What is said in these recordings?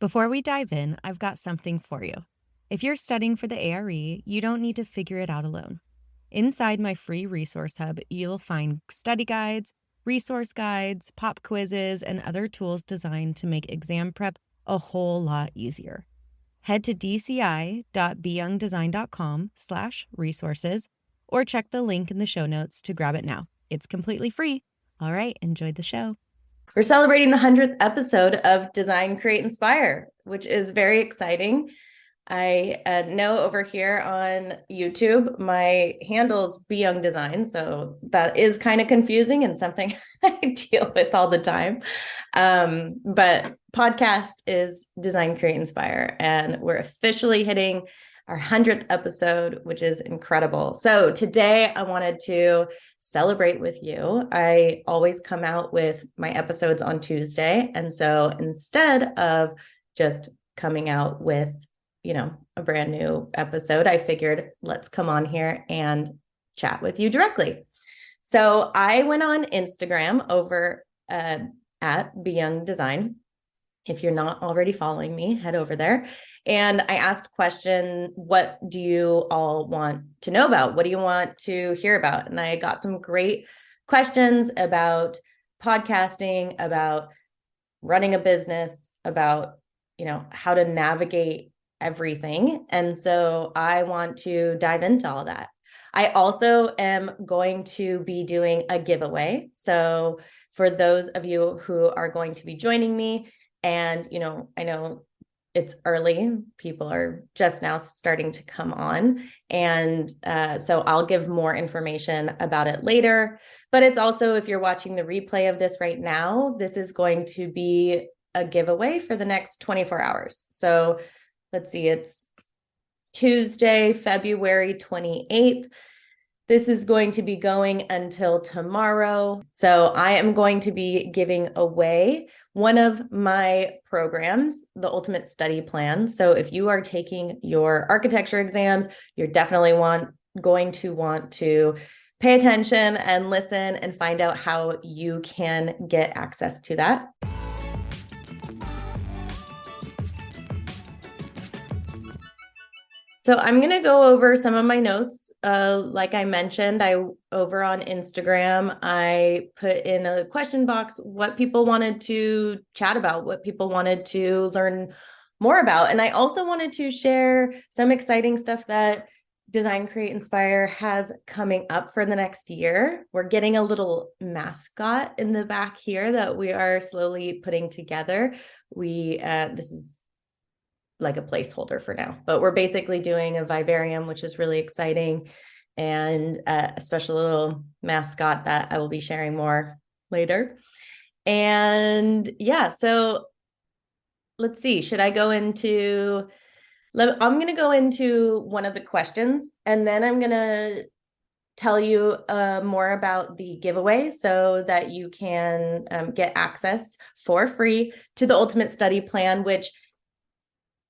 Before we dive in, I've got something for you. If you're studying for the ARE, you don't need to figure it out alone. Inside my free resource hub, you'll find study guides, resource guides, pop quizzes, and other tools designed to make exam prep a whole lot easier. Head to dci.beyoungdesign.com/resources or check the link in the show notes to grab it now. It's completely free. All right, enjoy the show. We're celebrating the 100th episode of Design, Create, Inspire, which is very exciting. I know over here on YouTube, my handle's Be Young Design, so that is kind of confusing and something I deal with all the time. But podcast is Design, Create, Inspire, and we're officially hitting our 100th episode, which is incredible. So today I wanted to celebrate with you. I always come out with my episodes on Tuesday. And so instead of just coming out with, a brand new episode, I figured let's come on here and chat with you directly. So I went on Instagram over at Be Young Design. If you're not already following me, head over there. And I asked question, what do you all want to know about? What do you want to hear about? And I got some great questions about podcasting, about running a business, about, how to navigate everything. And so I want to dive into all that. I also am going to be doing a giveaway. So for those of you who are going to be joining me, and, I know it's early. People are just now starting to come on. And so I'll give more information about it later. But it's also, if you're watching the replay of this right now, this is going to be a giveaway for the next 24 hours. So let's see, it's Tuesday, February 28th. This is going to be going until tomorrow. So I am going to be giving away one of my programs, the Ultimate Study Plan. So if you are taking your architecture exams, you're definitely going to want to pay attention and listen and find out how you can get access to that. So I'm going to go over some of my notes. Like I mentioned, over on Instagram, I put in a question box what people wanted to chat about, what people wanted to learn more about. And I also wanted to share some exciting stuff that Design, Create, Inspire has coming up for the next year. We're getting a little mascot in the back here that we are slowly putting together. This is like a placeholder for now, but we're basically doing a vivarium, which is really exciting, and a special little mascot that I will be sharing more later. And yeah, so let's see, I'm going to go into one of the questions, and then I'm going to tell you more about the giveaway so that you can get access for free to the Ultimate Study Plan, which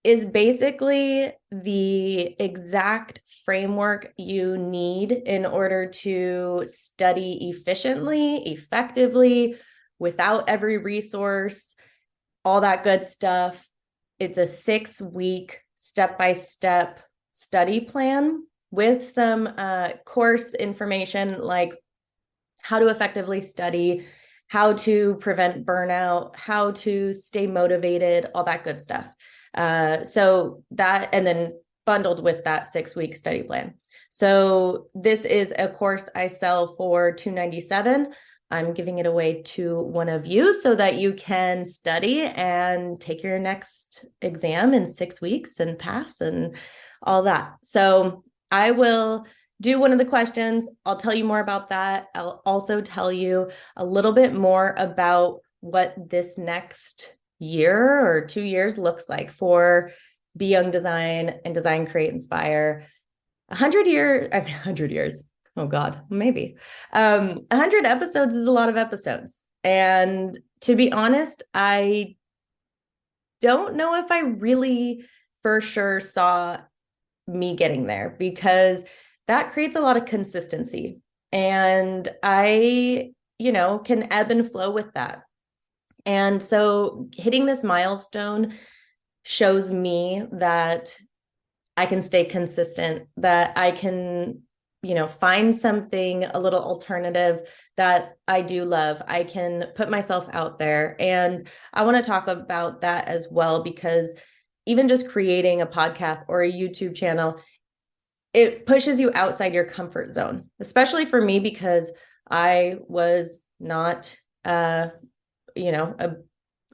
is basically the exact framework you need in order to study efficiently, effectively, without every resource, all that good stuff. It's a 6-week step-by-step study plan with some course information like how to effectively study, how to prevent burnout, how to stay motivated, all that good stuff. So that, and then bundled with that 6-week study plan. So this is a course I sell for $297. I'm giving it away to one of you so that you can study and take your next exam in 6 weeks and pass and all that. So I will do one of the questions. I'll tell you more about that. I'll also tell you a little bit more about what this next year or 2 years looks like for Be Young Design and Design, Create, Inspire. 100 years. Oh God, maybe. 100 episodes is a lot of episodes. And to be honest, I don't know if I really for sure saw me getting there, because that creates a lot of consistency. And I, can ebb and flow with that. And so hitting this milestone shows me that I can stay consistent, that I can, find something a little alternative that I do love. I can put myself out there. And I want to talk about that as well, because even just creating a podcast or a YouTube channel, it pushes you outside your comfort zone, especially for me, because I was not, you know,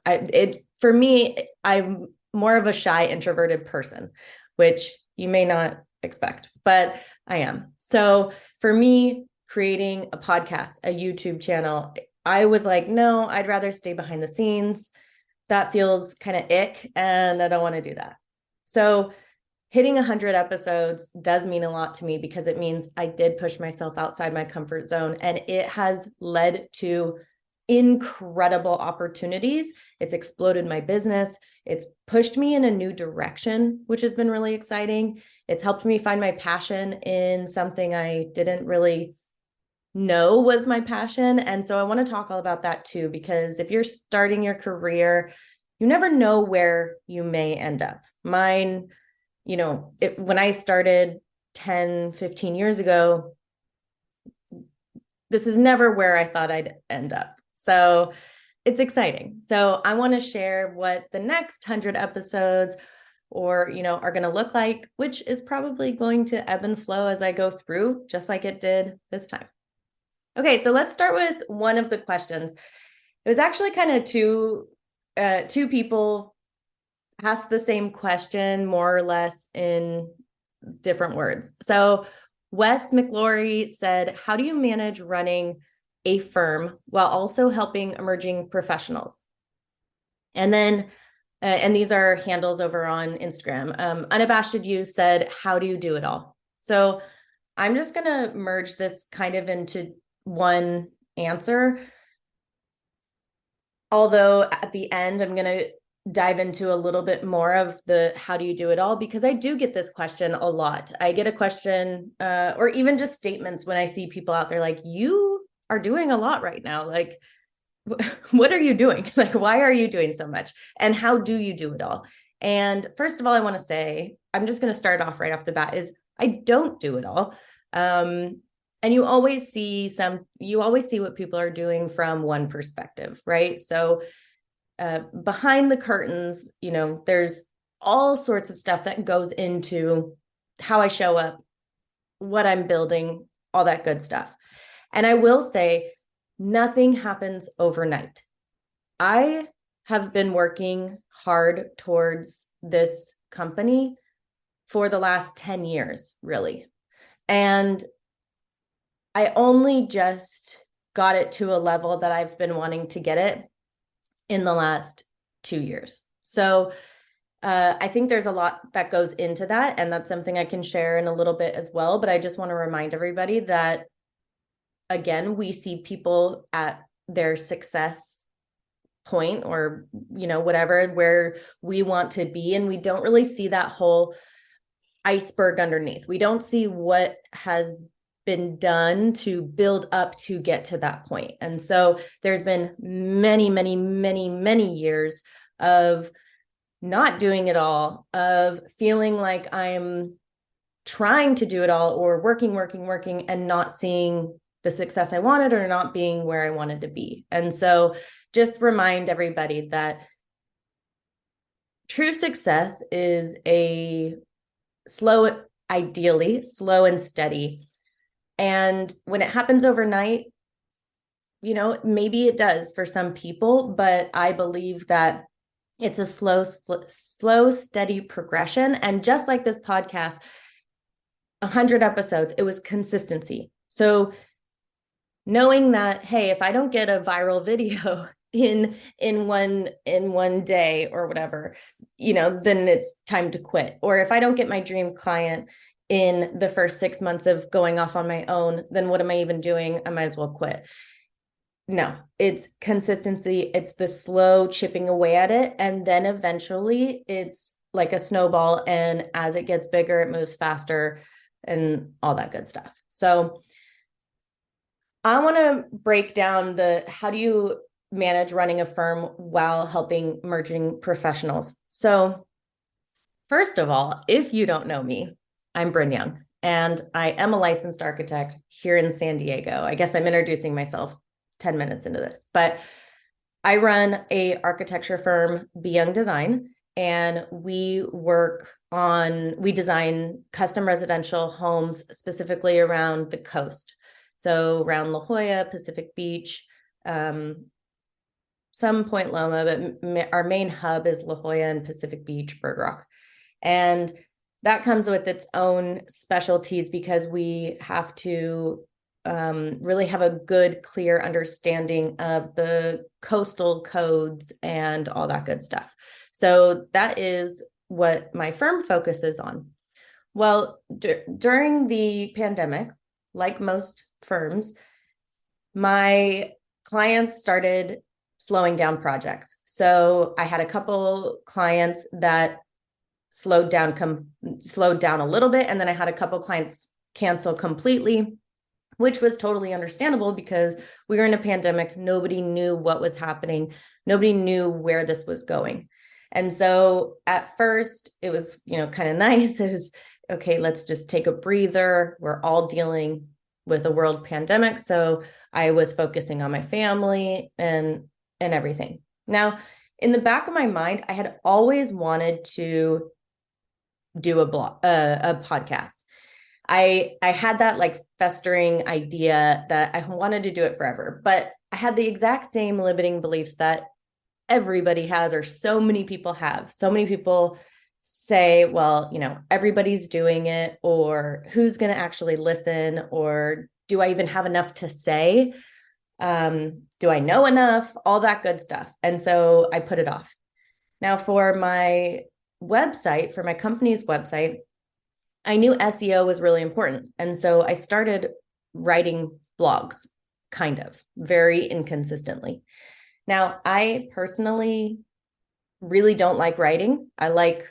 a, for me, I'm more of a shy, introverted person, which you may not expect, but I am. So for me, creating a podcast, a YouTube channel, I was like, no, I'd rather stay behind the scenes. That feels kind of ick, and I don't want to do that. So hitting 100 episodes does mean a lot to me, because it means I did push myself outside my comfort zone, and it has led to incredible opportunities. It's exploded my business. It's pushed me in a new direction, which has been really exciting. It's helped me find my passion in something I didn't really know was my passion. And so I want to talk all about that too, because if you're starting your career, you never know where you may end up. Mine, when I started 10, 15 years ago, this is never where I thought I'd end up. So it's exciting. So I want to share what the next 100 episodes are going to look like, which is probably going to ebb and flow as I go through, just like it did this time. Okay, so let's start with one of the questions. It was actually kind of two people asked the same question, more or less in different words. So Wes McLaury said, how do you manage running a firm while also helping emerging professionals? And then, and these are handles over on Instagram. Unabashed You said, how do you do it all? So I'm just going to merge this kind of into one answer. Although at the end, I'm going to dive into a little bit more of the how do you do it all, because I do get this question a lot. I get a question or even just statements when I see people out there like, you are doing a lot right now. Like, what are you doing? Like, why are you doing so much? And how do you do it all? And first of all, I want to say, I'm just going to start off right off the bat, is I don't do it all. And you always see what people are doing from one perspective, right? So behind the curtains, there's all sorts of stuff that goes into how I show up, what I'm building, all that good stuff. And I will say, nothing happens overnight. I have been working hard towards this company for the last 10 years, really. And I only just got it to a level that I've been wanting to get it in the last 2 years. So I think there's a lot that goes into that, and that's something I can share in a little bit as well. But I just want to remind everybody that, again, we see people at their success point, or, whatever, where we want to be. And we don't really see that whole iceberg underneath. We don't see what has been done to build up to get to that point. And so there's been many, many, many, many years of not doing it all, of feeling like I'm trying to do it all, or working, and not seeing the success I wanted, or not being where I wanted to be. And so just remind everybody that true success is ideally slow and steady. And when it happens overnight, maybe it does for some people, but I believe that it's a slow, steady progression. And just like this podcast, 100 episodes, it was consistency. So knowing that, hey, if I don't get a viral video in one day or whatever, then it's time to quit. Or if I don't get my dream client in the first 6 months of going off on my own, then what am I even doing? I might as well quit. No, it's consistency. It's the slow chipping away at it. And then eventually it's like a snowball. And as it gets bigger, it moves faster and all that good stuff. So I want to break down how do you manage running a firm while helping emerging professionals. So First of all, if you don't know me, I'm Bryn Young, and I am a licensed architect here in San Diego. I guess I'm introducing myself 10 minutes into this, but I run a architecture firm, Be Young Design, and we design custom residential homes specifically around the coast. So around La Jolla, Pacific Beach, some Point Loma, but our main hub is La Jolla and Pacific Beach, Bird Rock. And that comes with its own specialties because we have to really have a good, clear understanding of the coastal codes and all that good stuff. So that is what my firm focuses on. Well, during the pandemic, like most firms, my clients started slowing down projects. So I had a couple clients that slowed down a little bit, and then I had a couple clients cancel completely, which was totally understandable because we were in a pandemic. Nobody knew what was happening. Nobody knew where this was going. And so at first it was, kind of nice. It was, okay, let's just take a breather. We're all dealing with a world pandemic. So I was focusing on my family and everything. Now, in the back of my mind, I had always wanted to do a podcast. I had that like festering idea that I wanted to do it forever, but I had the exact same limiting beliefs that everybody has, or so many people have. So many people say, well, everybody's doing it, or who's going to actually listen, or do I even have enough to say? Do I know enough? All that good stuff. And so I put it off. Now for my website, for my company's website, I knew SEO was really important. And so I started writing blogs, kind of, very inconsistently. Now, I personally really don't like writing. I like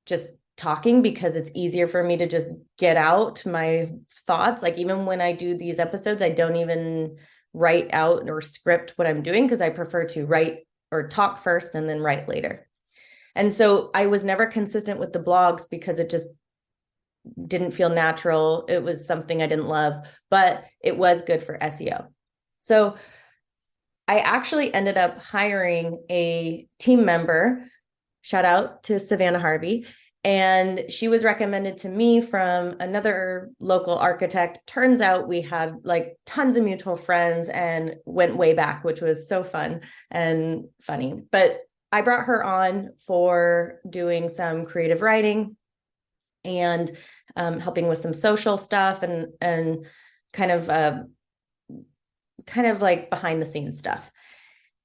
just talking because it's easier for me to just get out my thoughts. Like even when I do these episodes, I don't even write out or script what I'm doing because I prefer to write or talk first and then write later. And so I was never consistent with the blogs because it just didn't feel natural. It was something I didn't love, but it was good for SEO. So I actually ended up hiring a team member. Shout out to Savannah Harvey. And she was recommended to me from another local architect. Turns out we had like tons of mutual friends and went way back, which was so fun and funny. But I brought her on for doing some creative writing and helping with some social stuff and kind of like behind the scenes stuff.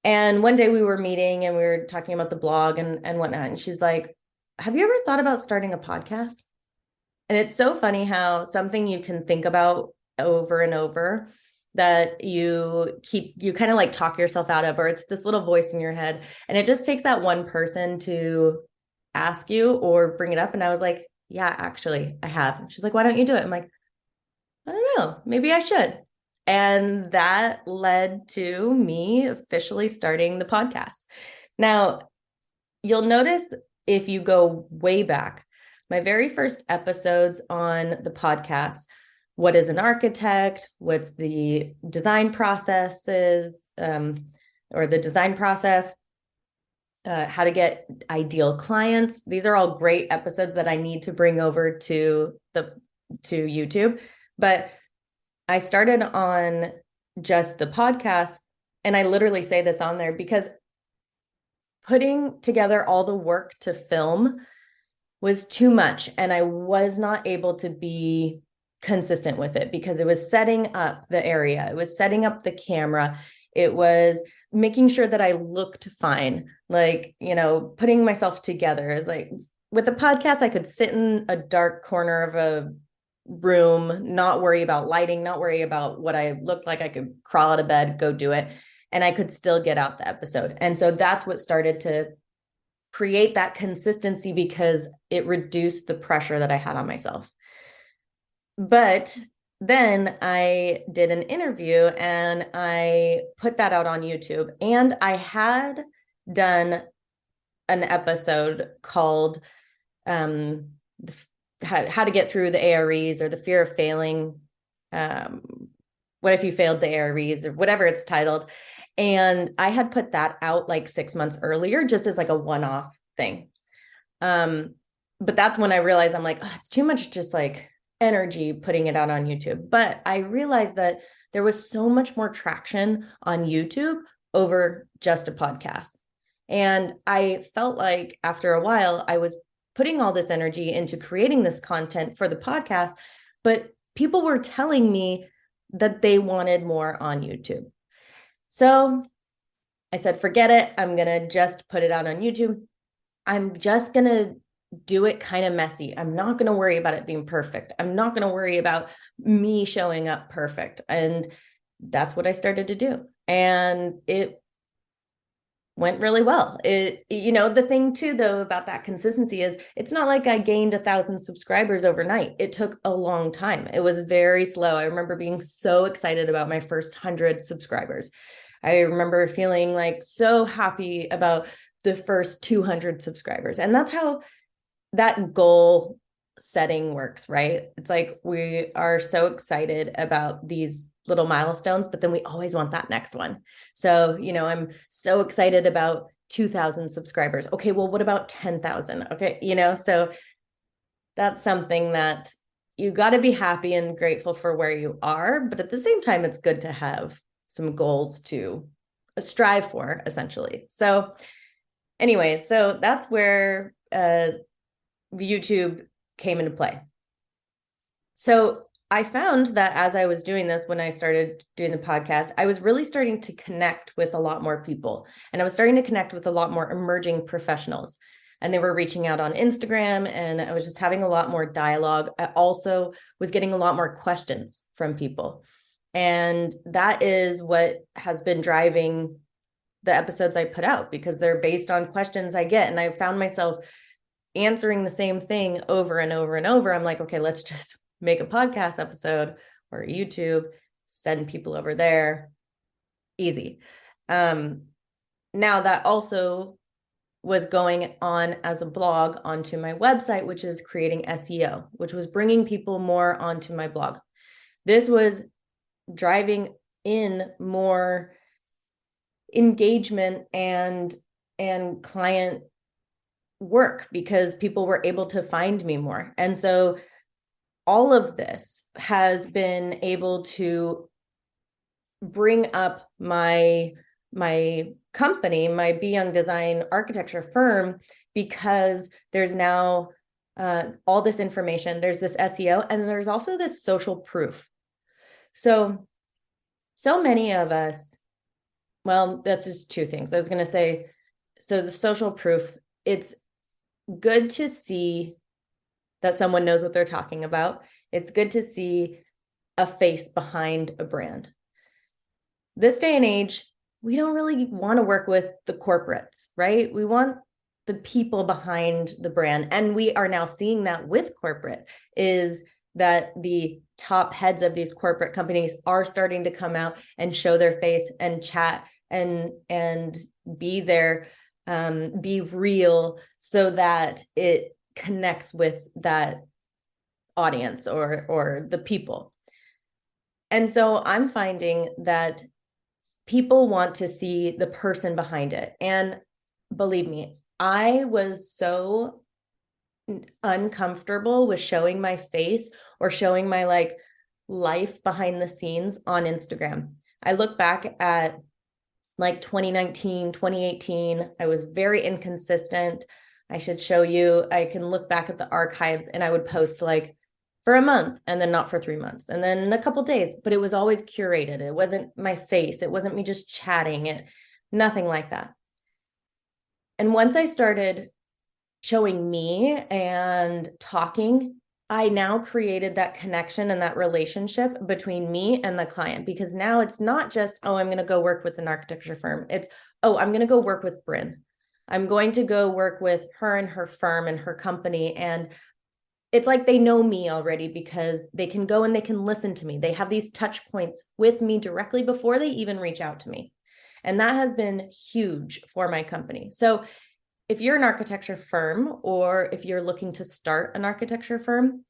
And one day we were meeting and we were talking about the blog and whatnot. And she's like, have you ever thought about starting a podcast? And it's so funny how something you can think about over and over that you kind of like talk yourself out of, or it's this little voice in your head. And it just takes that one person to ask you or bring it up. And I was like, yeah, actually I have. She's like, why don't you do it? I'm like, I don't know, maybe I should. And that led to me officially starting the podcast. Now, you'll notice if you go way back, my very first episodes on the podcast, what is an architect, what's the design processes, or the design process, how to get ideal clients. These are all great episodes that I need to bring over to YouTube. But I started on just the podcast, and I literally say this on there because putting together all the work to film was too much, and I was not able to be consistent with it because it was setting up the area, it was setting up the camera, it was making sure that I looked fine, like, putting myself together. Is like with the podcast, I could sit in a dark corner of a room, not worry about lighting, not worry about what I looked like. I could crawl out of bed, go do it, and I could still get out the episode. And so that's what started to create that consistency because it reduced the pressure that I had on myself. But then I did an interview and I put that out on YouTube, and I had done an episode called how to get through the AREs, or the fear of failing. What if you failed the AREs, or whatever it's titled. And I had put that out like 6 months earlier, just as like a one-off thing. But that's when I realized, I'm like, oh, it's too much just like energy putting it out on YouTube. But I realized that there was so much more traction on YouTube over just a podcast. And I felt like after a while, I was putting all this energy into creating this content for the podcast, but people were telling me that they wanted more on YouTube. So I said, forget it. I'm going to just put it out on YouTube. I'm just going to do it kind of messy. I'm not going to worry about it being perfect. I'm not going to worry about me showing up perfect. And that's what I started to do. And it went really well. The thing too, though, about that consistency is it's not like I gained 1,000 subscribers overnight. It took a long time. It was very slow. I remember being so excited about my first 100 subscribers. I remember feeling like so happy about the first 200 subscribers. And that's how that goal setting works, right? It's like we are so excited about these little milestones, but then we always want that next one. So, I'm so excited about 2,000 subscribers. Okay, well, what about 10,000? Okay, so that's something that you got to be happy and grateful for where you are, but at the same time, it's good to have some goals to strive for, essentially. So anyway, so that's where YouTube came into play. So I found that as I was doing this, when I started doing the podcast, I was really starting to connect with a lot more people, and I was starting to connect with a lot more emerging professionals, and they were reaching out on Instagram, and I was just having a lot more dialogue. I also was getting a lot more questions from people. And that is what has been driving the episodes I put out, because they're based on questions I get. And I found myself answering the same thing over and over and over. I'm like, okay, let's just make a podcast episode or YouTube, send people over there. Easy. Now that also was going on as a blog onto my website, which is creating SEO, which was bringing people more onto my blog. This was driving in more engagement and client work, because people were able to find me more. And so all of this has been able to bring up my company, my Be Young Design architecture firm, because there's now all this information, there's this SEO, and there's also this social proof. So many of us, well, this is two things. I was going to say, so the social proof, it's good to see that someone knows what they're talking about. It's good to see a face behind a brand. This day and age, we don't really want to work with the corporates, right? We want the people behind the brand. And we are now seeing that with corporate, is that the top heads of these corporate companies are starting to come out and show their face and chat and be there, be real, so that it connects with that audience or the people. And so I'm finding that people want to see the person behind it. And believe me, I was so uncomfortable with showing my face or showing my life behind the scenes on Instagram. I look back at 2019, 2018, I was very inconsistent. I should show you, I can look back at the archives, and I would post for a month and then not for 3 months and then a couple days, but it was always curated. It wasn't my face. It wasn't me just chatting, nothing like that. And once I started showing me and talking, I now created that connection and that relationship between me and the client, because now it's not just, oh, I'm going to go work with an architecture firm. It's, oh, I'm going to go work with Bryn. I'm going to go work with her and her firm and her company. And it's like they know me already, because they can go and they can listen to me. They have these touch points with me directly before they even reach out to me. And that has been huge for my company. So if you're an architecture firm or if you're looking to start an architecture firm,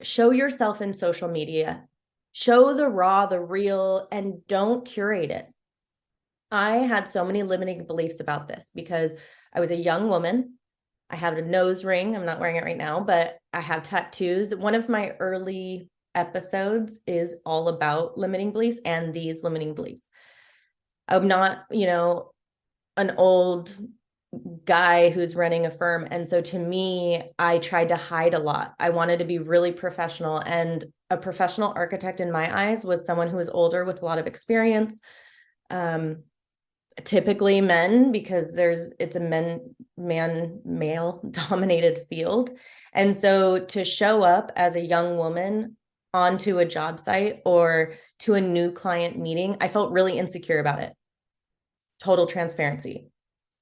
show yourself in social media, show the raw, the real, and don't curate it. I had so many limiting beliefs about this because I was a young woman. I have a nose ring. I'm not wearing it right now, but I have tattoos. One of my early episodes is all about limiting beliefs and these limiting beliefs. I'm not, an old guy who's running a firm. And so to me, I tried to hide a lot. I wanted to be really professional. And a professional architect in my eyes was someone who was older with a lot of experience. Typically men, because it's a male dominated field. And so to show up as a young woman onto a job site or to a new client meeting, I felt really insecure about it. Total transparency.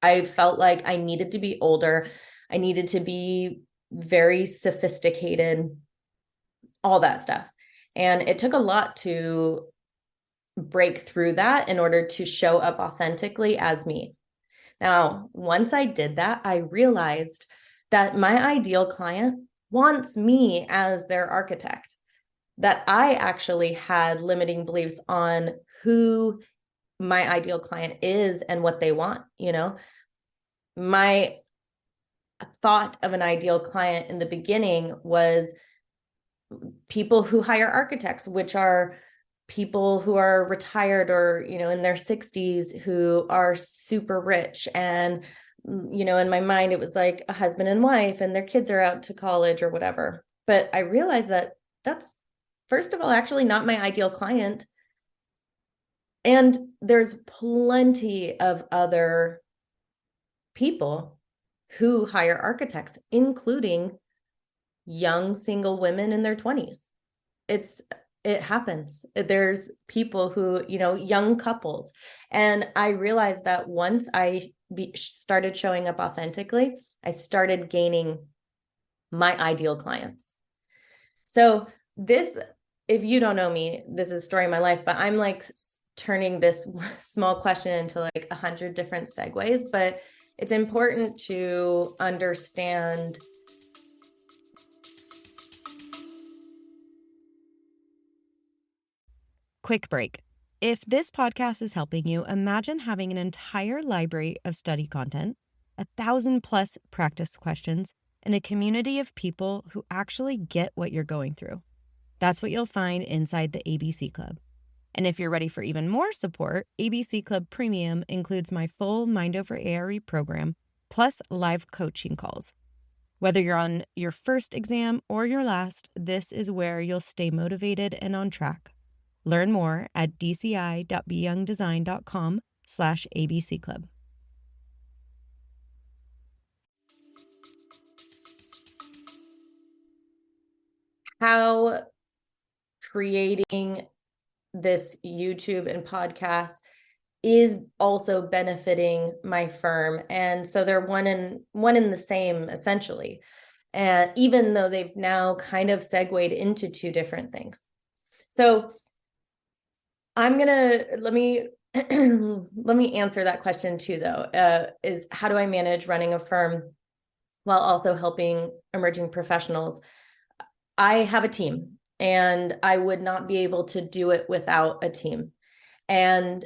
I felt like I needed to be older. I needed to be very sophisticated, all that stuff. And it took a lot to break through that in order to show up authentically as me. Now, once I did that, I realized that my ideal client wants me as their architect, that I actually had limiting beliefs on who my ideal client is and what they want. My thought of an ideal client in the beginning was people who hire architects, which are people who are retired or, in their 60s who are super rich. And, in my mind, it was like a husband and wife and their kids are out to college or whatever. But I realized that that's, first of all, actually not my ideal client. And there's plenty of other people who hire architects, including young single women in their 20s. It happens. There's people who, young couples. And I realized that once I started showing up authentically, I started gaining my ideal clients. So this, if you don't know me, this is a story of my life, but I'm like turning this small question into like 100 different segues, but it's important to understand. Quick break. If this podcast is helping you, imagine having an entire library of study content, 1,000+ practice questions, and a community of people who actually get what you're going through. That's what you'll find inside the ABC Club. And if you're ready for even more support, ABC Club Premium includes my full Mind Over ARE program, plus live coaching calls. Whether you're on your first exam or your last, this is where you'll stay motivated and on track. Learn more at dci.beyoungdesign.com/ABC Club. How creating this YouTube and podcast is also benefiting my firm. And so they're one in the same, essentially. And even though they've now kind of segued into two different things. So let me answer that question too, though, is how do I manage running a firm while also helping emerging professionals? I have a team and I would not be able to do it without a team. And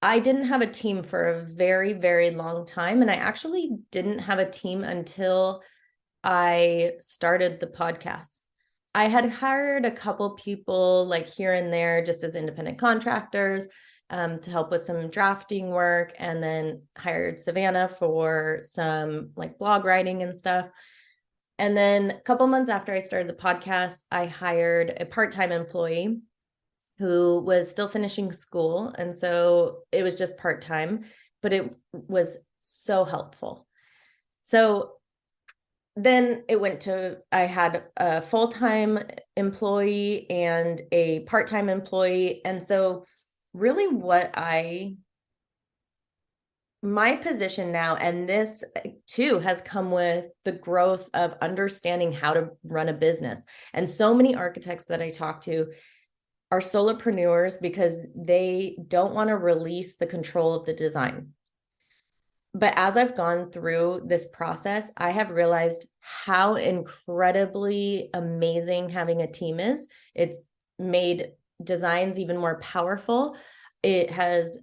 I didn't have a team for a very, very long time. And I actually didn't have a team until I started the podcast. I had hired a couple people like here and there just as independent contractors to help with some drafting work, and then hired Savannah for some like blog writing and stuff. And then a couple months after I started the podcast, I hired a part-time employee who was still finishing school. And so it was just part-time, but it was so helpful. So then it went to, I had a full-time employee and a part-time employee. And so really my position now, and this too has come with the growth of understanding how to run a business. And so many architects that I talk to are solopreneurs because they don't want to release the control of the design. But as I've gone through this process, I have realized how incredibly amazing having a team is. It's made designs even more powerful. It has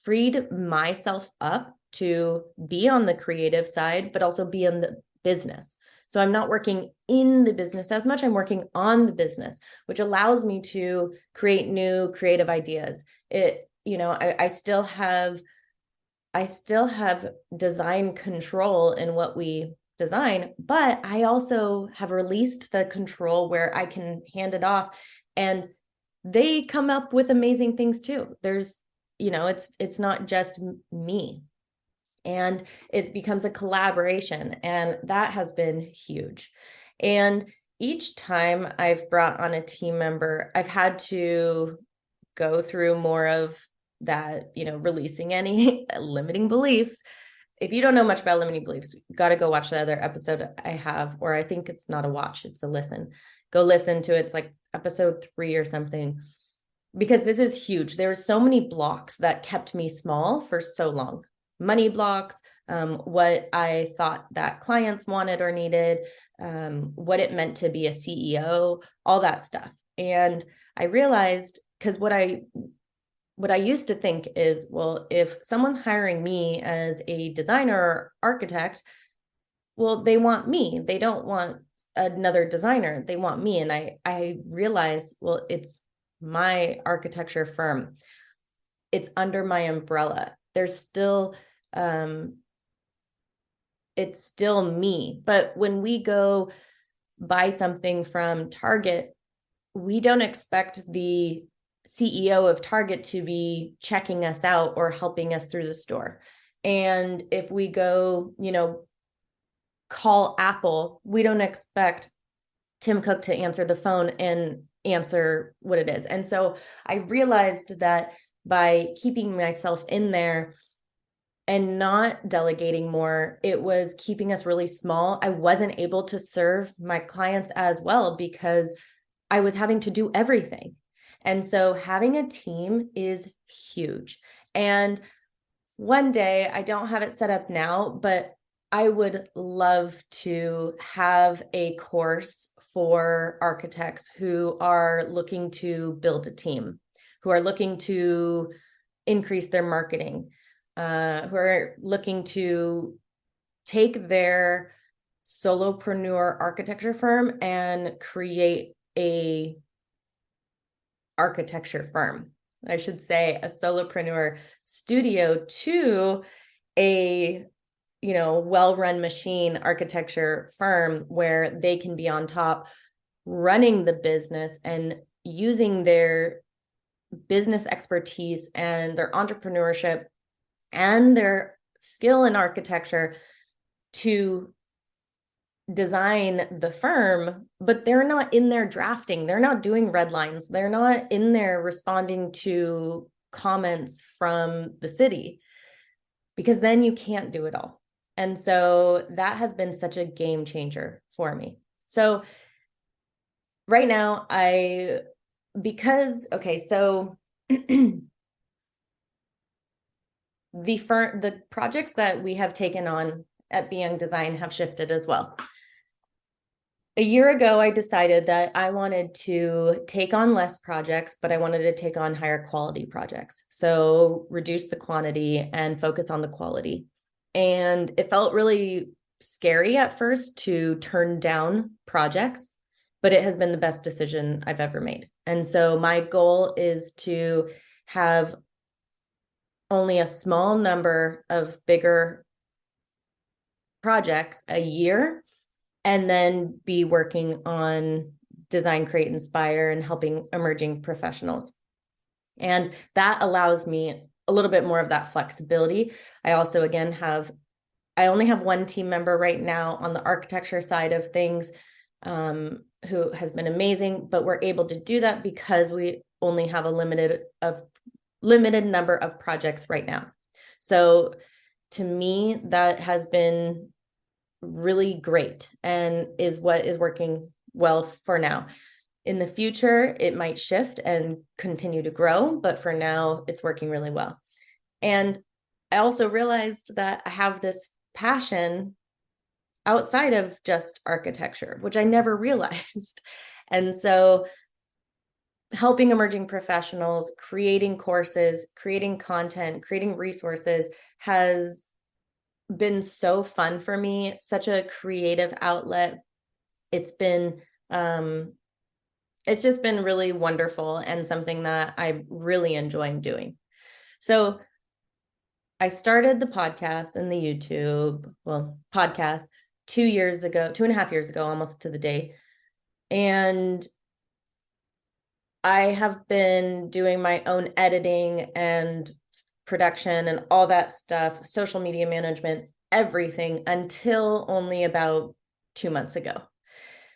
freed myself up to be on the creative side, but also be in the business. So I'm not working in the business as much. I'm working on the business, which allows me to create new creative ideas. I still have design control in what we design, but I also have released the control where I can hand it off, and they come up with amazing things too. It's not just me, and it becomes a collaboration, and that has been huge. And each time I've brought on a team member, I've had to go through more of that, releasing any limiting beliefs. If you don't know much about limiting beliefs, you got to go watch the other episode I have, or I think it's not a watch, it's a listen. Go listen to it. It's like episode 3 or something, because this is huge. There's so many blocks that kept me small for so long. Money blocks, what I thought that clients wanted or needed, what it meant to be a CEO, all that stuff. And I realized, because what I used to think is, well, if someone's hiring me as a designer or architect, well, they want me. They don't want another designer. They want me. And I realized, well, it's my architecture firm. It's under my umbrella. It's still me. But when we go buy something from Target, we don't expect the CEO of Target to be checking us out or helping us through the store. And if we go, call Apple, we don't expect Tim Cook to answer the phone and answer what it is. And so I realized that by keeping myself in there and not delegating more, it was keeping us really small. I wasn't able to serve my clients as well because I was having to do everything. And so having a team is huge. And one day, I don't have it set up now, but I would love to have a course for architects who are looking to build a team, who are looking to increase their marketing, who are looking to take their solopreneur architecture firm and create a architecture firm. I should say a solopreneur studio to a well-run machine architecture firm where they can be on top running the business and using their business expertise and their entrepreneurship and their skill in architecture to design the firm, but they're not in there drafting. They're not doing red lines. They're not in there responding to comments from the city, because then you can't do it all. And so that has been such a game changer for me. So right now so the projects that we have taken on at Be Young Design have shifted as well. A year ago, I decided that I wanted to take on less projects, but I wanted to take on higher quality projects. So reduce the quantity and focus on the quality. And it felt really scary at first to turn down projects, but it has been the best decision I've ever made. And so my goal is to have only a small number of bigger projects a year, and then be working on design, create, inspire, and helping emerging professionals. And that allows me a little bit more of that flexibility. I also, again, I only have one team member right now on the architecture side of things, who has been amazing, but we're able to do that because we only have a limited number of projects right now. So to me, that has been really great and is what is working well for now. In the future, it might shift and continue to grow, but for now, it's working really well. And I also realized that I have this passion outside of just architecture, which I never realized. And so helping emerging professionals, creating courses, creating content, creating resources has been so fun for me, such a creative outlet. It's been it's just been really wonderful and something that I really enjoy doing. So I started the podcast and the YouTube, well, podcast 2 years ago, 2.5 years ago, almost to the day. And I have been doing my own editing and production and all that stuff, social media management, everything until only about 2 months ago.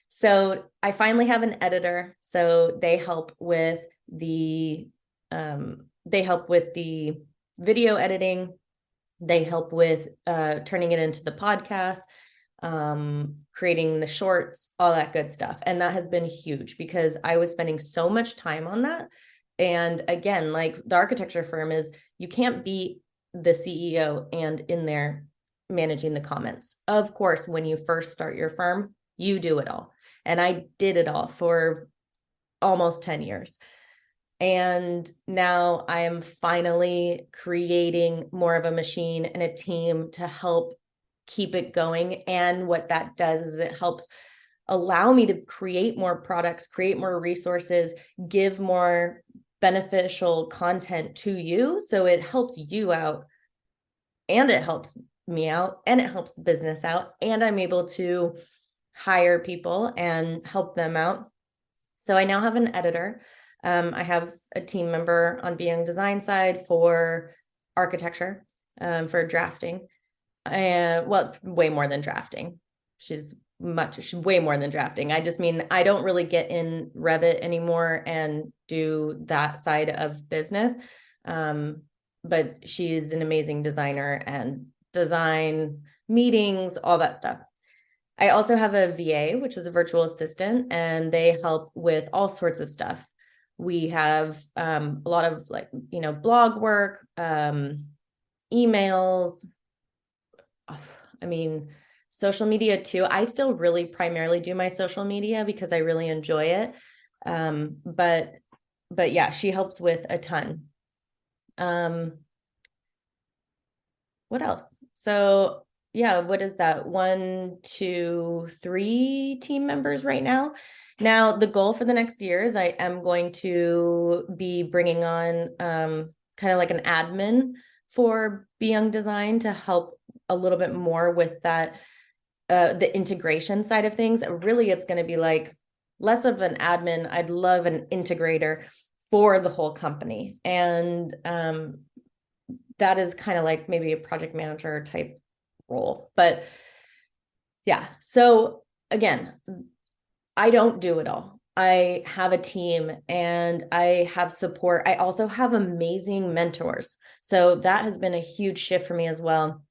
So I finally have an editor. So they help with the video editing. They help with turning it into the podcast, creating the shorts, all that good stuff. And that has been huge because I was spending so much time on that. And again, like the architecture firm is, you can't be the CEO and in there managing the comments. Of course, when you first start your firm, you do it all. And I did it all for almost 10 years. And now I am finally creating more of a machine and a team to help keep it going. And what that does is it helps allow me to create more products, create more resources, give more beneficial content to you. So it helps you out and it helps me out and it helps the business out. And I'm able to hire people and help them out. So I now have an editor. I have a team member on Beyond Design side for architecture, for drafting, and well, way more than drafting. She's way more than drafting. I just mean I don't really get in Revit anymore and do that side of business. But she's an amazing designer and design meetings, all that stuff. I also have a VA, which is a virtual assistant, and they help with all sorts of stuff. We have a lot of blog work, emails. I mean, social media too. I still really primarily do my social media because I really enjoy it. But yeah, she helps with a ton. What else? So yeah, what is that? 1, 2, 3 team members right now. Now, the goal for the next year is I am going to be bringing on kind of like an admin for Be Young Design to help a little bit more with that, the integration side of things. Really, it's going to be like less of an admin. I'd love an integrator for the whole company. And that is kind of like maybe a project manager type role. But yeah, so again, I don't do it all. I have a team and I have support. I also have amazing mentors. So that has been a huge shift for me as well.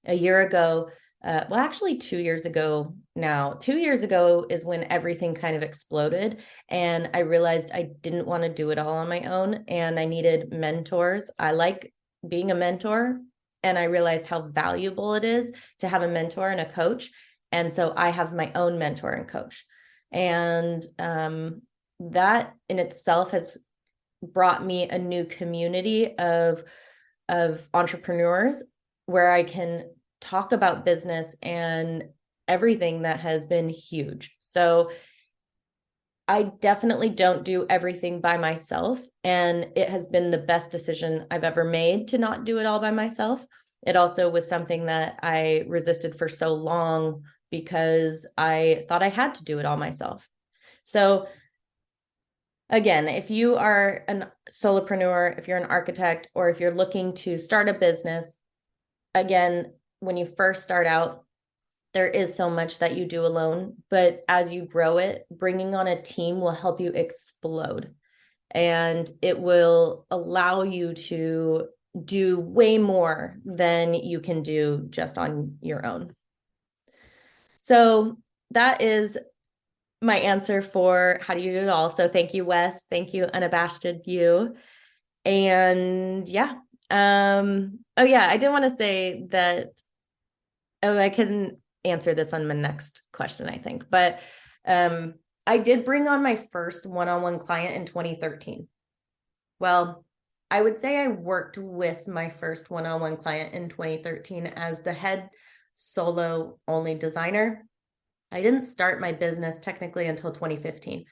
A year ago, well, actually 2 years ago now, 2 years ago is when everything kind of exploded. And I realized I didn't want to do it all on my own and I needed mentors. I like being a mentor. And I realized how valuable it is to have a mentor and a coach. And so I have my own mentor and coach. And that in itself has brought me a new community of entrepreneurs where I can talk about business and everything that has been huge. So I definitely don't do everything by myself. And it has been the best decision I've ever made to not do it all by myself. It also was something that I resisted for so long because I thought I had to do it all myself. So again, if you are a solopreneur, if you're an architect, or if you're looking to start a business, again, when you first start out, there is so much that you do alone, but as you grow it, bringing on a team will help you explode. And it will allow you to do way more than you can do just on your own. So that is my answer for how do you do it all. So thank you, Wes. Thank you, Unabashed You. And yeah, Oh yeah, I did want to say that. Oh, I can answer this on my next question, I think. But um, I did bring on my first one-on-one client in 2013. Well, I would say I worked with my first one-on-one client in 2013 as the head solo only designer. I didn't start my business technically until 2015,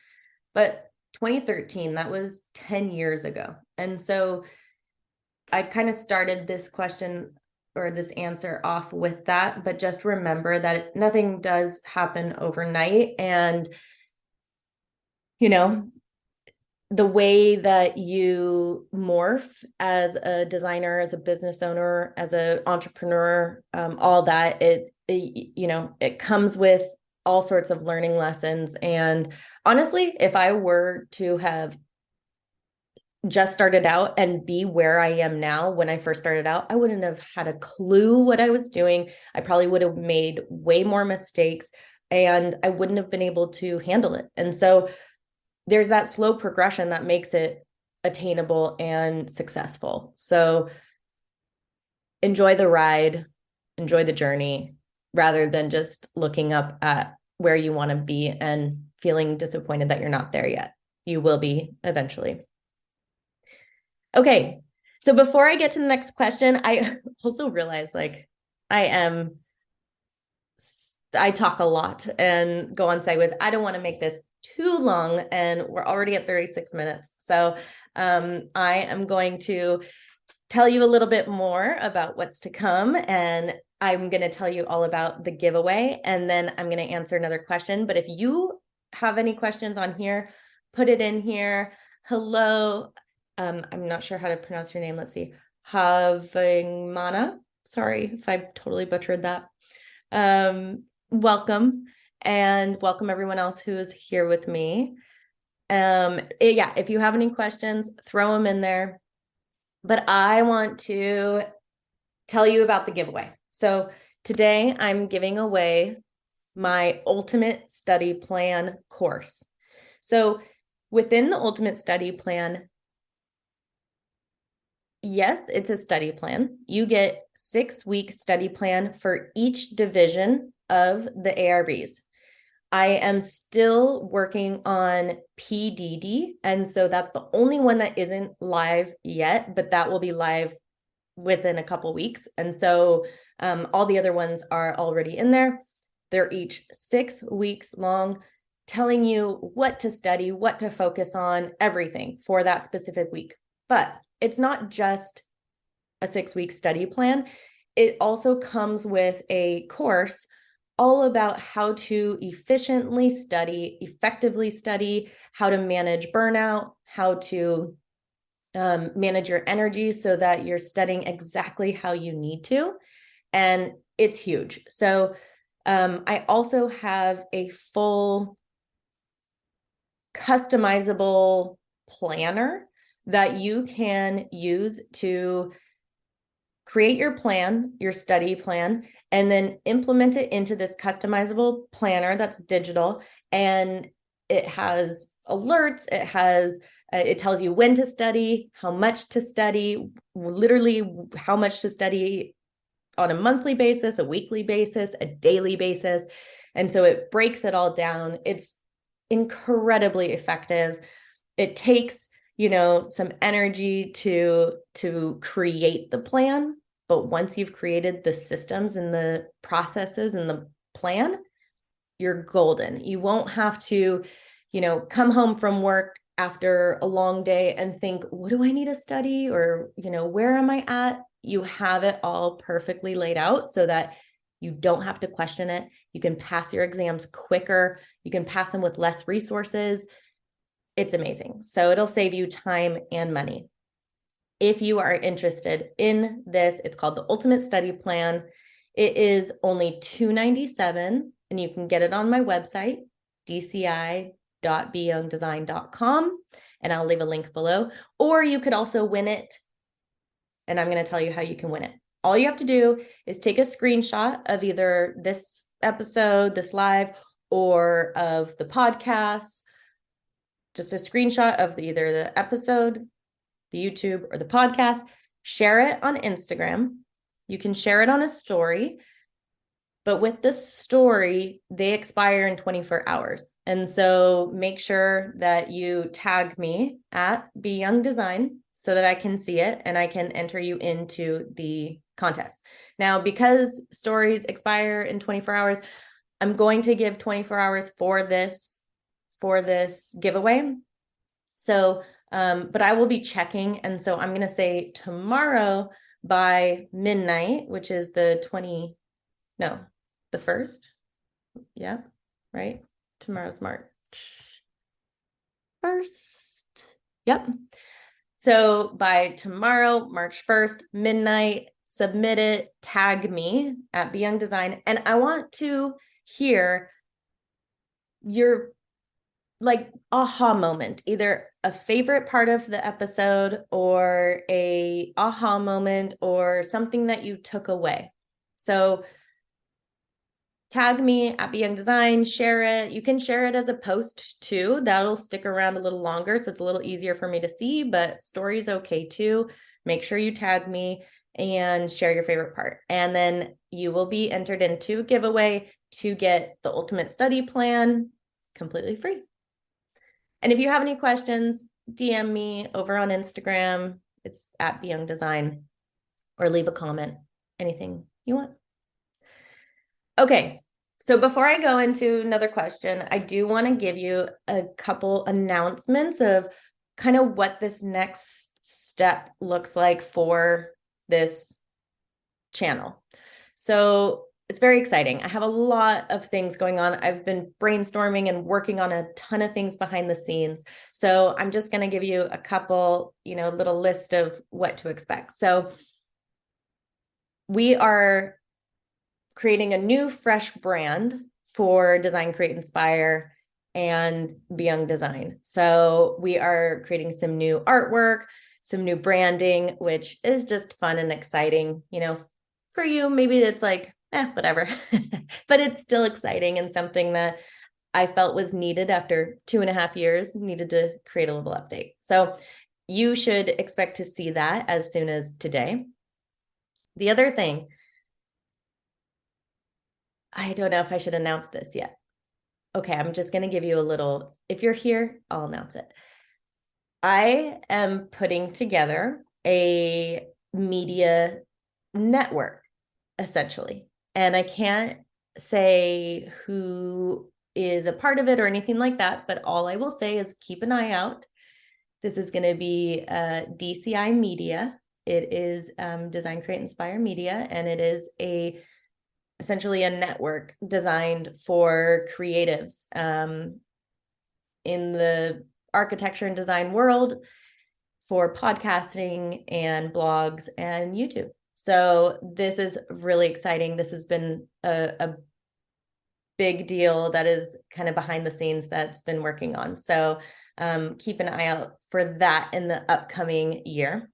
but 2013, that was 10 years ago. And so I kind of started this question or this answer off with that, but just remember that nothing does happen overnight. And, you know, the way that you morph as a designer, as a business owner, as an entrepreneur, all that, it comes with all sorts of learning lessons. And honestly, if I were to have just started out and be where I am now when I first started out, I wouldn't have had a clue what I was doing. I probably would have made way more mistakes and I wouldn't have been able to handle it. And so there's that slow progression that makes it attainable and successful. So enjoy the ride, enjoy the journey rather than just looking up at where you want to be and feeling disappointed that you're not there yet. You will be eventually. Okay. So before I get to the next question, I also realize like I talk a lot and go on segues. I don't want to make this too long and we're already at 36 minutes. So I am going to tell you a little bit more about what's to come and I'm going to tell you all about the giveaway and then I'm going to answer another question. But if you have any questions on here, put it in here. Hello. I'm not sure how to pronounce your name. Let's see. Havingmana. Sorry if I totally butchered that. Welcome and welcome everyone else who is here with me. If you have any questions, throw them in there. But I want to tell you about the giveaway. So today I'm giving away my Ultimate Study Plan course. So within the Ultimate Study Plan, yes, it's a study plan. You get 6-week study plan for each division of the ARBs. I am still working on PDD. And so that's the only one that isn't live yet, but that will be live within a couple weeks. And so all the other ones are already in there. They're each 6 weeks long, telling you what to study, what to focus on, everything for that specific week. But it's not just a 6-week study plan. It also comes with a course all about how to efficiently study, effectively study, how to manage burnout, how to manage your energy so that you're studying exactly how you need to. And it's huge. So I also have a full customizable planner that you can use to create your plan, your study plan, and then implement it into this customizable planner that's digital. And it has alerts, it tells you when to study, how much to study, literally how much to study on a monthly basis, a weekly basis, a daily basis. And so it breaks it all down. It's incredibly effective. It takes some energy to create the plan, but once you've created the systems and the processes and the plan, you're golden. You won't have to come home from work after a long day and think, what do I need to study, or where am I at? You have it all perfectly laid out so that you don't have to question it. You can pass your exams quicker. You can pass them with less resources. It's amazing. So it'll save you time and money. If you are interested in this, it's called the Ultimate Study Plan. It is only $297 and you can get it on my website, dci.beyoungdesign.com, and I'll leave a link below. Or you could also win it, and I'm going to tell you how you can win it. All you have to do is take a screenshot of either this episode, this live, or of the podcast, just a screenshot of either the episode, the YouTube, or the podcast. share it on Instagram. You can share it on a story, but with the story, they expire in 24 hours. And so make sure that you tag me at Be Young Design so that I can see it and I can enter you into the contest. Now, because stories expire in 24 hours, I'm going to give 24 hours for this giveaway. So, but I will be checking. And so I'm going to say tomorrow by midnight, which is the 1st. Yeah, right. Tomorrow's March 1st. Yep. So by tomorrow, March 1st, midnight, submit it, tag me at Be Young Design. And I want to hear your like aha moment, either a favorite part of the episode or a aha moment or something that you took away. So tag me at Be Young Design, share it. You can share it as a post too. That'll stick around a little longer, so it's a little easier for me to see, but story's okay too. Make sure you tag me and share your favorite part. And then you will be entered into a giveaway to get the ultimate study plan completely free. And if you have any questions, DM me over on Instagram. It's at Be Young Design, or leave a comment, anything you want. Okay, so before I go into another question, I do want to give you a couple announcements of kind of what this next step looks like for this channel. So it's very exciting. I have a lot of things going on. I've been brainstorming and working on a ton of things behind the scenes. So I'm just going to give you a couple, little list of what to expect. So we are creating a new, fresh brand for Design, Create, Inspire and Be Young Design. So we are creating some new artwork, some new branding, which is just fun and exciting. For you, maybe it's like, whatever, but it's still exciting and something that I felt was needed after 2.5 years, needed to create a little update. So you should expect to see that as soon as today. The other thing, I don't know if I should announce this yet. Okay, I'm just going to give you a little, if you're here, I'll announce it. I am putting together a media network, essentially. And I can't say who is a part of it or anything like that, but all I will say is keep an eye out. This is going to be DCI Media. It is Design, Create, Inspire Media, and it is essentially a network designed for creatives in the architecture and design world, for podcasting and blogs and YouTube. So this is really exciting. This has been a big deal that is kind of behind the scenes that's been working on. So keep an eye out for that in the upcoming year.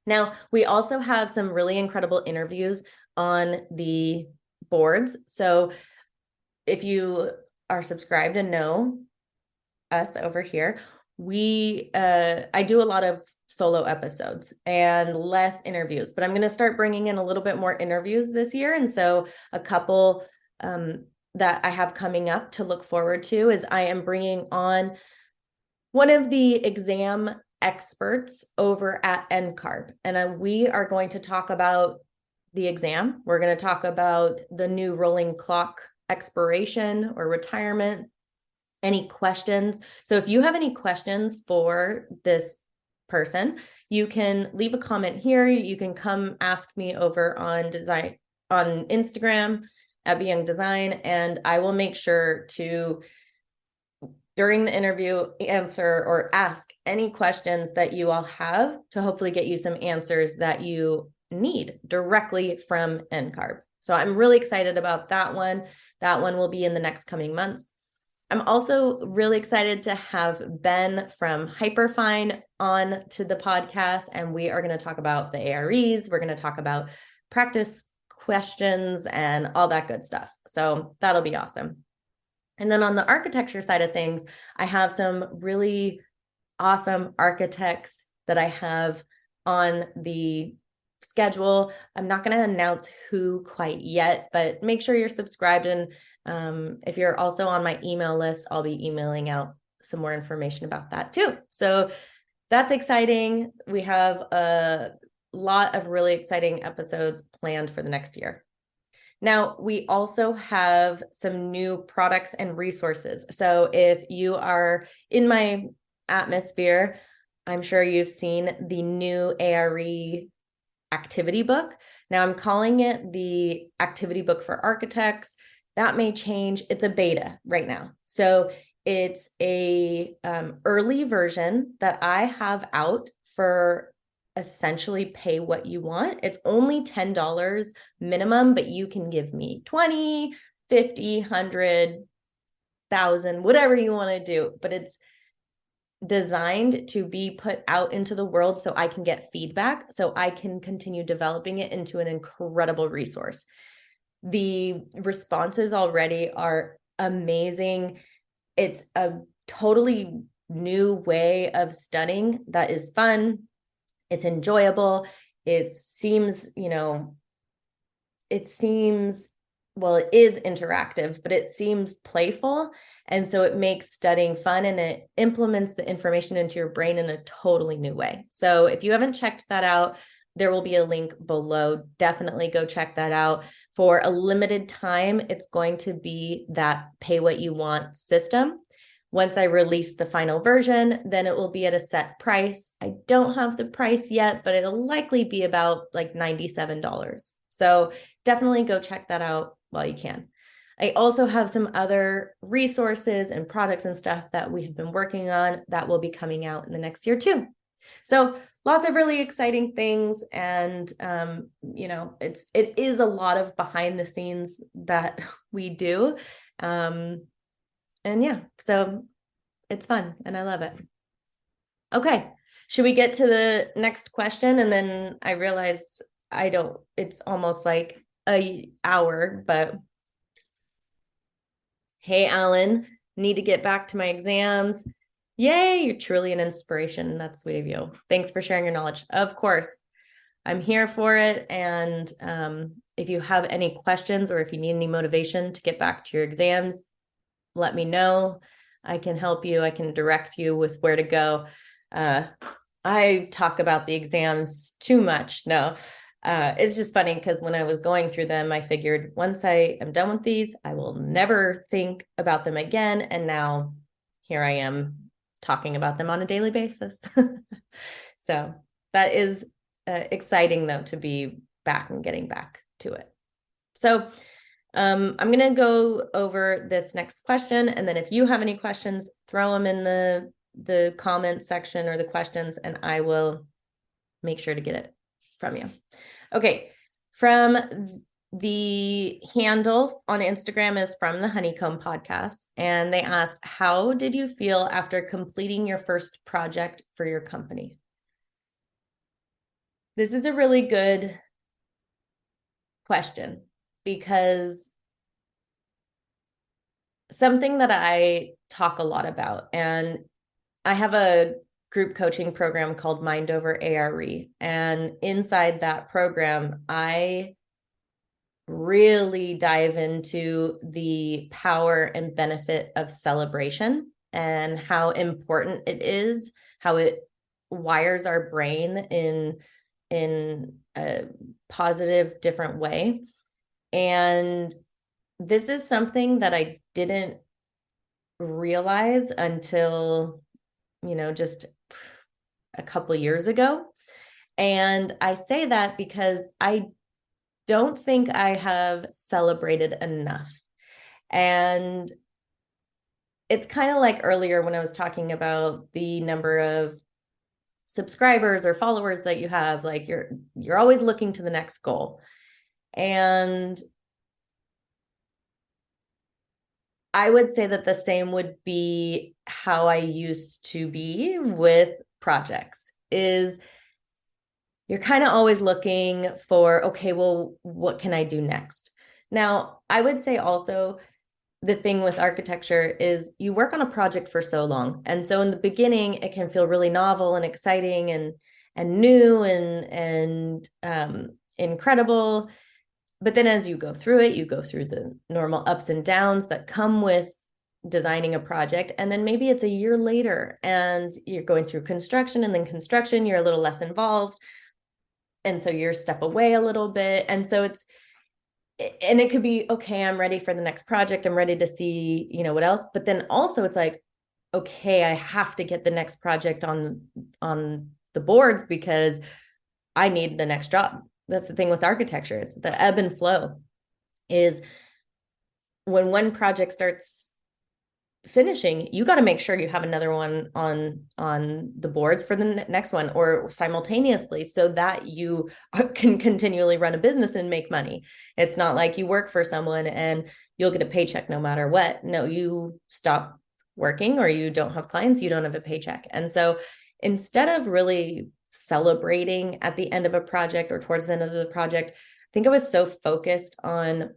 Now, we also have some really incredible interviews on the boards. So if you are subscribed and know us over here, I do a lot of solo episodes and less interviews, but I'm going to start bringing in a little bit more interviews this year. And so a couple that I have coming up to look forward to is I am bringing on one of the exam experts over at NCARB. And we are going to talk about the exam. We're going to talk about the new rolling clock expiration or retirement. Any questions? So if you have any questions for this person, you can leave a comment here. You can come ask me over on Instagram at Be Young Design, and I will make sure to, during the interview, answer or ask any questions that you all have to hopefully get you some answers that you need directly from NCARB. So I'm really excited about that one. That one will be in the next coming months. I'm also really excited to have Ben from Hyperfine on to the podcast, and we are going to talk about the AREs. We're going to talk about practice questions and all that good stuff. So that'll be awesome. And then on the architecture side of things, I have some really awesome architects that I have on the schedule. I'm not going to announce who quite yet, but make sure you're subscribed. And if you're also on my email list, I'll be emailing out some more information about that too. So that's exciting. We have a lot of really exciting episodes planned for the next year. Now, we also have some new products and resources. So if you are in my atmosphere, I'm sure you've seen the new ARE activity book. Now I'm calling it the activity book for architects. That may change. It's a beta right now. So it's a early version that I have out for essentially pay what you want. It's only $10 minimum, but you can give me 20, 50, 100,000, whatever you want to do. But it's designed to be put out into the world so I can get feedback, so I can continue developing it into an incredible resource. The responses already are amazing. It's a totally new way of studying that is fun. It's enjoyable. It seems, well, it is interactive, but it seems playful. And so it makes studying fun, and it implements the information into your brain in a totally new way. So if you haven't checked that out, there will be a link below. Definitely go check that out. For a limited time, it's going to be that pay what you want system. Once I release the final version, then it will be at a set price. I don't have the price yet, but it'll likely be about like $97. So definitely go check that out while you can. I also have some other resources and products and stuff that we have been working on that will be coming out in the next year too. So lots of really exciting things. And, it is a lot of behind the scenes that we do. And yeah, so it's fun and I love it. Okay. Should we get to the next question? And then I realize it's almost like an hour, but hey, Alan, need to get back to my exams. Yay, you're truly an inspiration. That's sweet of you. Thanks for sharing your knowledge. Of course, I'm here for it. And if you have any questions or if you need any motivation to get back to your exams, let me know. I can help you. I can direct you with where to go. I talk about the exams too much. No, it's just funny because when I was going through them, I figured once I am done with these, I will never think about them again. And now here I am talking about them on a daily basis. So that is exciting, though, to be back and getting back to it. So I'm going to go over this next question. And then if you have any questions, throw them in the comments section or the questions, and I will make sure to get it from you. Okay. From the handle on Instagram is From the Honeycomb Podcast. And they asked, how did you feel after completing your first project for your company? This is a really good question, because something that I talk a lot about, and I have a group coaching program called Mind Over ARE. And inside that program, I really dive into the power and benefit of celebration and how important it is, how it wires our brain in a positive, different way. And this is something that I didn't realize until, just a couple years ago. And I say that because I don't think I have celebrated enough. And it's kind of like earlier when I was talking about the number of subscribers or followers that you have, like you're always looking to the next goal. And I would say that the same would be how I used to be with projects, is you're kind of always looking for, okay, well, what can I do next? Now, I would say also the thing with architecture is you work on a project for so long. And so in the beginning, it can feel really novel and exciting. new and incredible. But then as you go through it, you go through the normal ups and downs that come with designing a project. And then maybe it's a year later and you're going through construction, and then construction, you're a little less involved. And so you're a step away a little bit. And so and it could be, okay, I'm ready for the next project. I'm ready to see, what else. But then also it's like, okay, I have to get the next project on the boards because I need the next job. That's the thing with architecture. It's the ebb and flow. Is when one project starts finishing, you got to make sure you have another one on the boards for the next one, or simultaneously, so that you can continually run a business and make money. It's not like you work for someone and you'll get a paycheck no matter what. No, you stop working or you don't have clients, you don't have a paycheck. And so instead of really celebrating at the end of a project or towards the end of the project, I think I was so focused on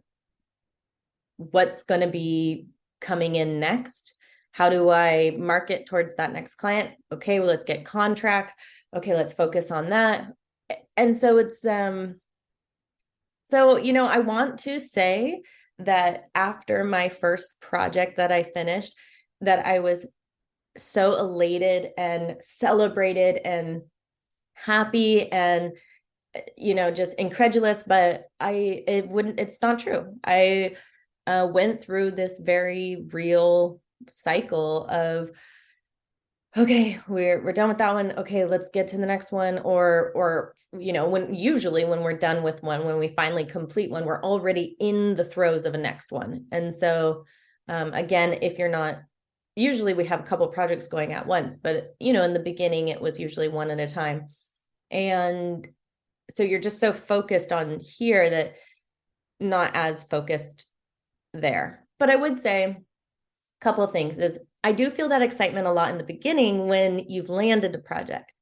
what's going to be coming in next. How do I market towards that next client? Okay, well, let's get contracts. Okay, let's focus on that. And so it's I want to say that after my first project that I finished, that I was so elated and celebrated and happy and just incredulous, but it's not true. I went through this very real cycle of, okay, we're done with that one. Okay, let's get to the next one. Or when we're done with one, when we finally complete one, we're already in the throes of a next one. And so again, if you're not, usually we have a couple projects going at once, but in the beginning it was usually one at a time. And so you're just so focused on here that not as focused there. But I would say a couple of things is I do feel that excitement a lot in the beginning when you've landed a project.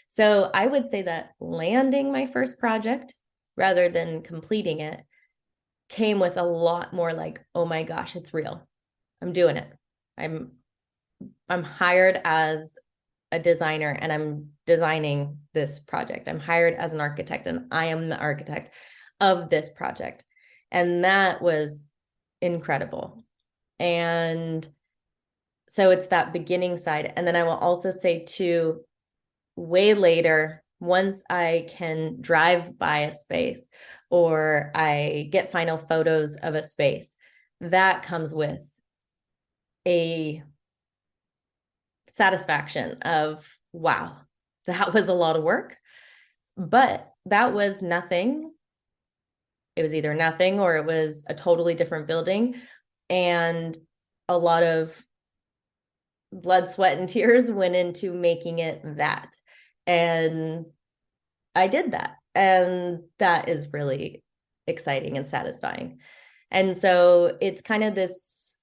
So I would say that landing my first project rather than completing it came with a lot more like, oh my gosh, it's real. I'm doing it. I'm hired as a designer and I'm designing this project. I'm hired as an architect and I am the architect of this project. And that was incredible. And so it's that beginning side. And then I will also say too, way later, once I can drive by a space or I get final photos of a space, that comes with a satisfaction of, wow, that was a lot of work, but that was nothing. It was either nothing or it was a totally different building, and a lot of blood, sweat, and tears went into making it that. And I did that. And that is really exciting and satisfying. And so it's kind of this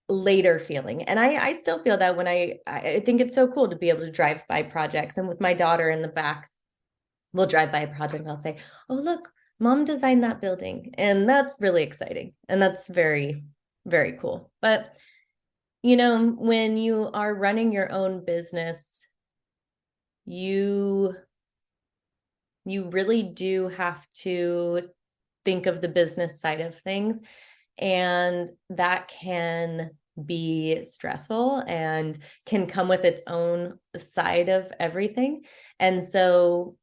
later feeling. And I still feel that when I think it's so cool to be able to drive by projects. And with my daughter in the back, we'll drive by a project and I'll say, oh, look, mom designed that building. And that's really exciting. And that's very, very cool. But, when you are running your own business, you really do have to think of the business side of things. And that can be stressful and can come with its own side of everything. And so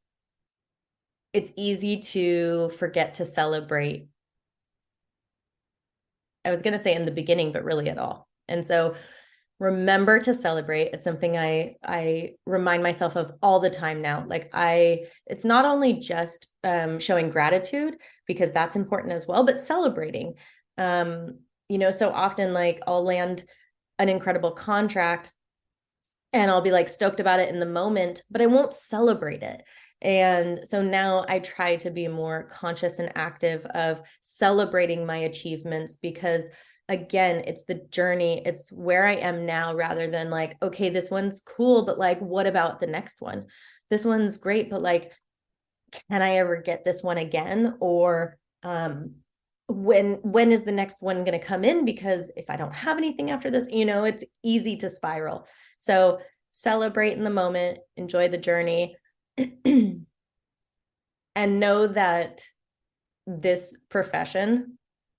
it's easy to forget to celebrate. I was going to say in the beginning, but really at all. And so remember to celebrate. It's something I remind myself of all the time now. Like it's not only just showing gratitude, because that's important as well, but celebrating. So often like I'll land an incredible contract and I'll be like stoked about it in the moment, but I won't celebrate it. And so now I try to be more conscious and active of celebrating my achievements, because again, it's the journey. It's where I am now, rather than like, okay, this one's cool, but like, what about the next one? This one's great, but like, can I ever get this one again? Or when is the next one going to come in? Because if I don't have anything after this, it's easy to spiral. So celebrate in the moment, enjoy the journey. and know that this profession,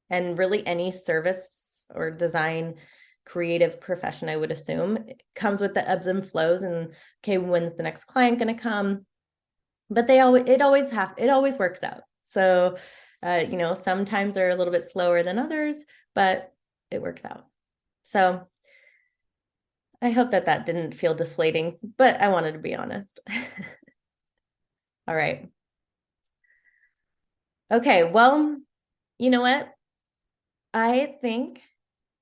and really any service or design creative profession, I would assume, comes with the ebbs and flows. And okay, when's the next client going to come? But it always works out. So, sometimes they're a little bit slower than others, but it works out. So I hope that didn't feel deflating, but I wanted to be honest. All right. Okay, well, you know what? I think,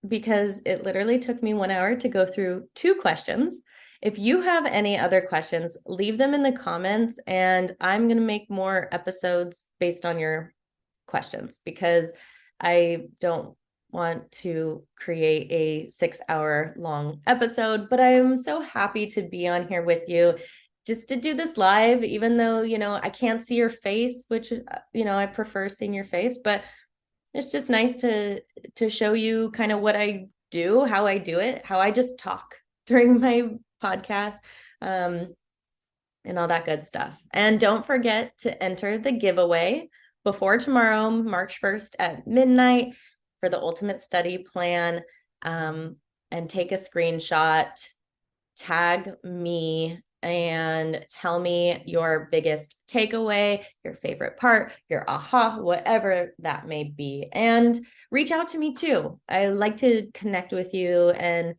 because it literally took me 1 hour to go through 2 questions. If you have any other questions, leave them in the comments, and I'm going to make more episodes based on your questions, because I don't want to create a 6-hour long episode, but I'm so happy to be on here with you just to do this live, even though, I can't see your face, which, I prefer seeing your face, but it's just nice to show you kind of what I do, how I do it, how I just talk during my podcast, and all that good stuff. And don't forget to enter the giveaway before tomorrow, March 1st at midnight, for the ultimate study plan, and take a screenshot, tag me, and tell me your biggest takeaway, your favorite part, your aha, whatever that may be. And reach out to me too. I like to connect with you and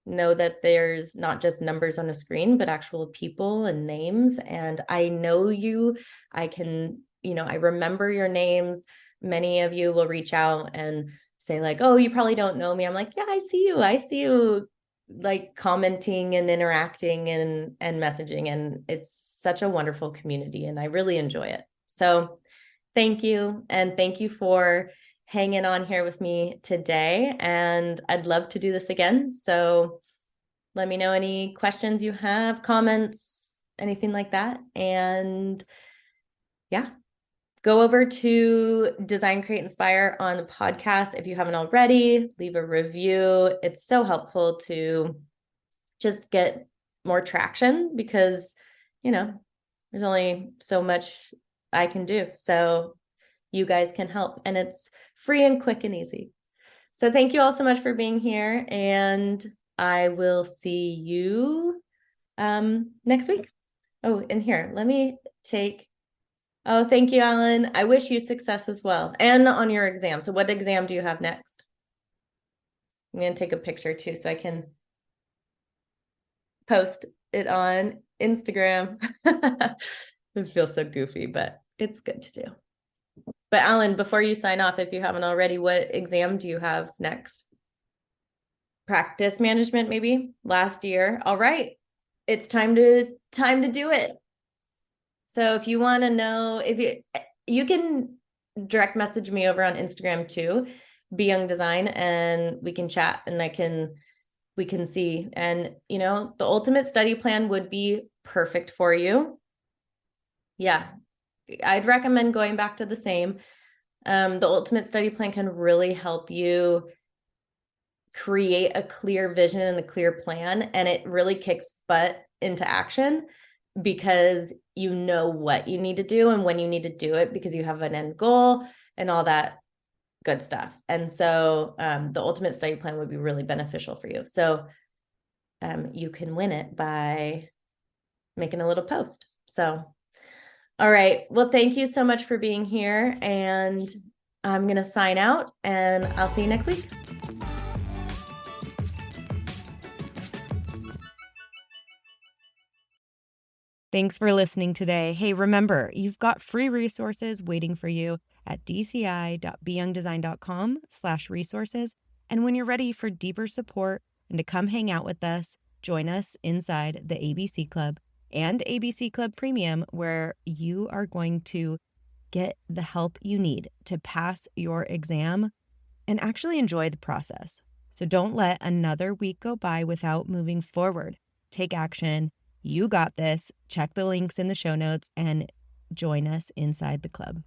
know that there's not just numbers on a screen, but actual people and names. And I know you. I can, I remember your names. Many of you will reach out and say like, oh, you probably don't know me. I'm like, yeah, I see you. I see you, like, commenting and interacting and messaging, and it's such a wonderful community, and I really enjoy it. So thank you, and thank you for hanging on here with me today, and I'd love to do this again. So let me know any questions you have, comments, anything like that. And yeah, go over to Design, Create, Inspire on the podcast if you haven't already. Leave a review. It's so helpful to just get more traction, because, there's only so much I can do. So you guys can help, and it's free and quick and easy. So thank you all so much for being here, and I will see you next week. Oh, and here, let me take. Oh, thank you, Alan. I wish you success as well, and on your exam. So what exam do you have next? I'm going to take a picture too, so I can post it on Instagram. It feels so goofy, but it's good to do. But Alan, before you sign off, if you haven't already, what exam do you have next? Practice management, maybe last year. All right. It's time to do it. So if you want to know, if you can direct message me over on Instagram too, Be Young Design, and we can chat, and we can see. And the ultimate study plan would be perfect for you. Yeah, I'd recommend going back to the same. The ultimate study plan can really help you create a clear vision and a clear plan, and it really kicks butt into action, because you know what you need to do and when you need to do it, because you have an end goal and all that good stuff. And so the ultimate study plan would be really beneficial for you. So you can win it by making a little post. So, all right. Well, thank you so much for being here, and I'm going to sign out, and I'll see you next week. Thanks for listening today. Hey, remember, you've got free resources waiting for you at dci.beyoungdesign.com/resources. And when you're ready for deeper support and to come hang out with us, join us inside the ABC Club and ABC Club Premium, where you are going to get the help you need to pass your exam and actually enjoy the process. So don't let another week go by without moving forward. Take action. You got this. Check the links in the show notes and join us inside the club.